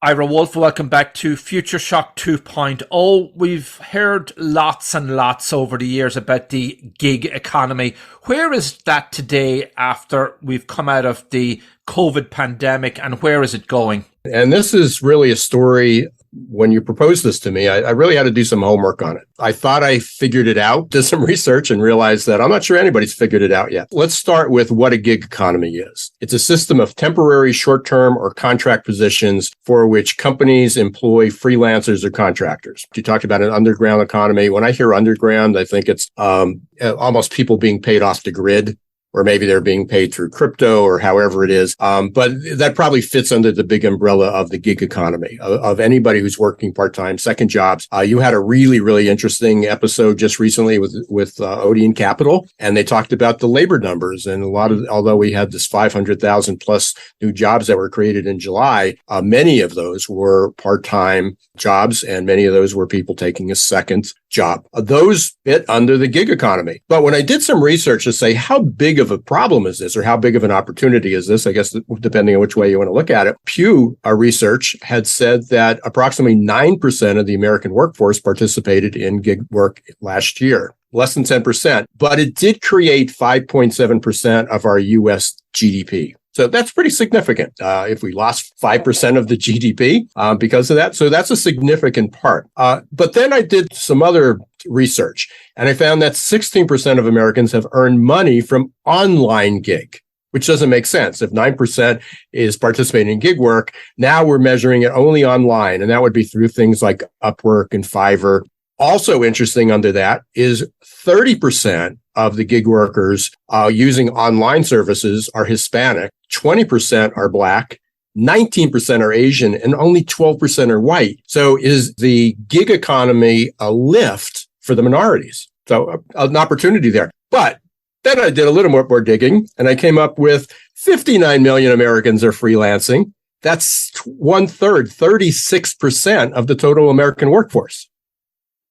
Ira Wolfe, welcome back to Future Shock 2.0. We've heard lots and lots over the years about the gig economy. Where is that today after we've come out of the COVID pandemic, and where is it going? And this is really a story. When you proposed this to me, I really had to do some homework on it. I thought I figured it out, did some research, and realized that I'm not sure anybody's figured it out yet. Let's start with what a gig economy is. It's a system of temporary, short-term, or contract positions for which companies employ freelancers or contractors. You talked about an underground economy. When I hear underground, I think it's almost people being paid off the grid. Or maybe they're being paid through crypto or however it is. But that probably fits under the big umbrella of the gig economy, of anybody who's working part-time, second jobs. You had a really, really interesting episode just recently with Odeon Capital, and they talked about the labor numbers. And although we had this 500,000 plus new jobs that were created in July, many of those were part-time jobs, and many of those were people taking a second job. Those fit under the gig economy. But when I did some research to say how big of a problem is this, or how big of an opportunity is this, I guess depending on which way you want to look at it, Pew Research had said that approximately 9% of the American workforce participated in gig work last year. Less than 10%, but it did create 5.7% of our US GDP. So that's pretty significant. If we lost 5% of the GDP because of that, so that's a significant part. But then I did some other research, and I found that 16% of Americans have earned money from online gig, which doesn't make sense. If 9% is participating in gig work, now we're measuring it only online, and that would be through things like Upwork and Fiverr. Also interesting under that is 30% of the gig workers using online services are Hispanic, 20% are Black, 19% are Asian, and only 12% are white. So is the gig economy a lift for the minorities? So an opportunity there. But then I did a little more digging, and I came up with 59 million Americans are freelancing. That's 1/3, 36% of the total American workforce.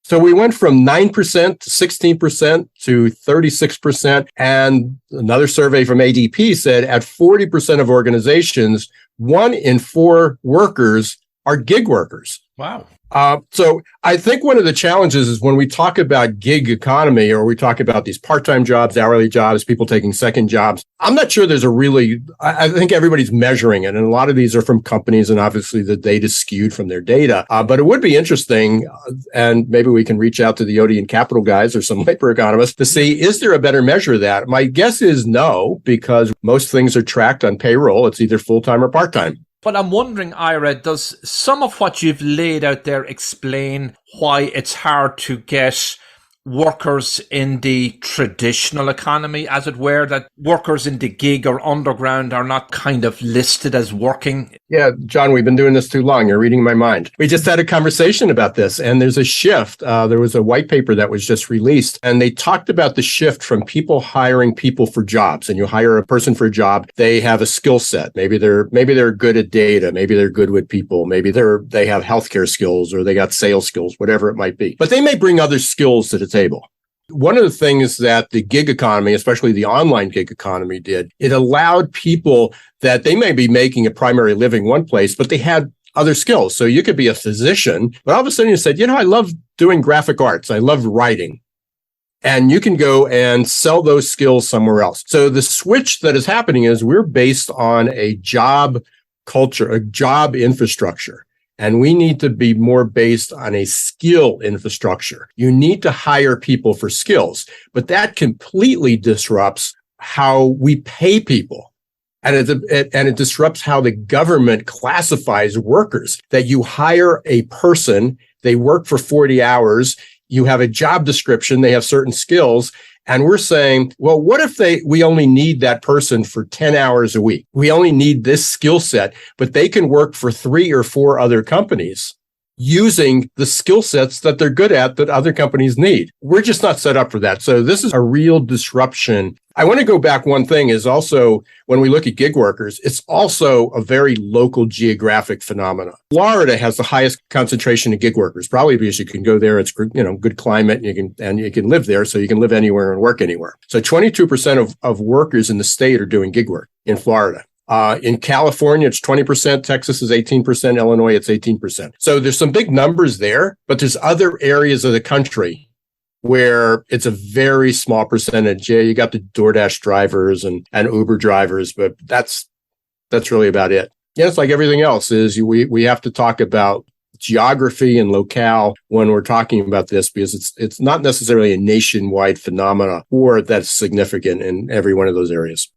So we went from 9% to 16% to 36%. And another survey from ADP said at 40% of organizations, 1 in 4 workers are gig workers. Wow. So I think one of the challenges is when we talk about gig economy, or we talk about these part-time jobs, hourly jobs, people taking second jobs, I'm not sure there's I think everybody's measuring it. And a lot of these are from companies, and obviously the data is skewed from their data. But it would be interesting, and maybe we can reach out to the Odeon Capital guys or some labor economists to see, is there a better measure of that? My guess is no, because most things are tracked on payroll. It's either full-time or part-time. But I'm wondering, Ira, does some of what you've laid out there explain why it's hard to get workers in the traditional economy, as it were, that workers in the gig or underground are not kind of listed as working? Yeah, John, we've been doing this too long. You're reading my mind. We just had a conversation about this, and there's a shift. There was a white paper that was just released, and they talked about the shift from people hiring people for jobs. And you hire a person for a job, they have a skill set. Maybe they're good at data. Maybe they're good with people. Maybe they have healthcare skills, or they got sales skills, whatever it might be. But they may bring other skills to the table. One of the things that the gig economy, especially the online gig economy, did, it allowed people that they may be making a primary living one place, but they had other skills. So you could be a physician, but all of a sudden you said, I love doing graphic arts. I love writing. And you can go and sell those skills somewhere else. So the switch that is happening is we're based on a job culture, a job infrastructure. And we need to be more based on a skill infrastructure. You need to hire people for skills, but that completely disrupts how we pay people. And it disrupts how the government classifies workers, that you hire a person, they work for 40 hours, you have a job description, they have certain skills. And we're saying, well, what if we only need that person for 10 hours a week? We only need this skill set, but they can work for 3 or 4 other companies using the skill sets that they're good at that other companies need. We're just not set up for that. So this is a real disruption. I want to go back. One thing is also, when we look at gig workers, it's also a very local geographic phenomenon. Florida has the highest concentration of gig workers, probably because you can go there. It's good climate, and you can live there, so you can live anywhere and work anywhere. So 22% of workers in the state are doing gig work in Florida. In California, it's 20%. Texas is 18%. Illinois, it's 18%. So there's some big numbers there, but there's other areas of the country where it's a very small percentage. Yeah, you got the DoorDash drivers and Uber drivers, but that's really about it. Yeah, it's like everything else is we have to talk about geography and locale when we're talking about this, because it's not necessarily a nationwide phenomena or that's significant in every one of those areas.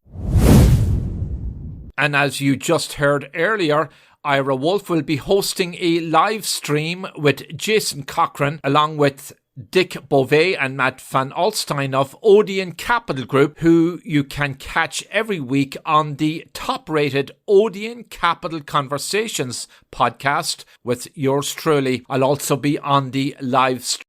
And as you just heard earlier, Ira Wolfe will be hosting a live stream with Jason Cochran along with Dick Beauvais and Matt Van Alstyne of Odeon Capital Group, who you can catch every week on the top-rated Odeon Capital Conversations podcast with yours truly. I'll also be on the live stream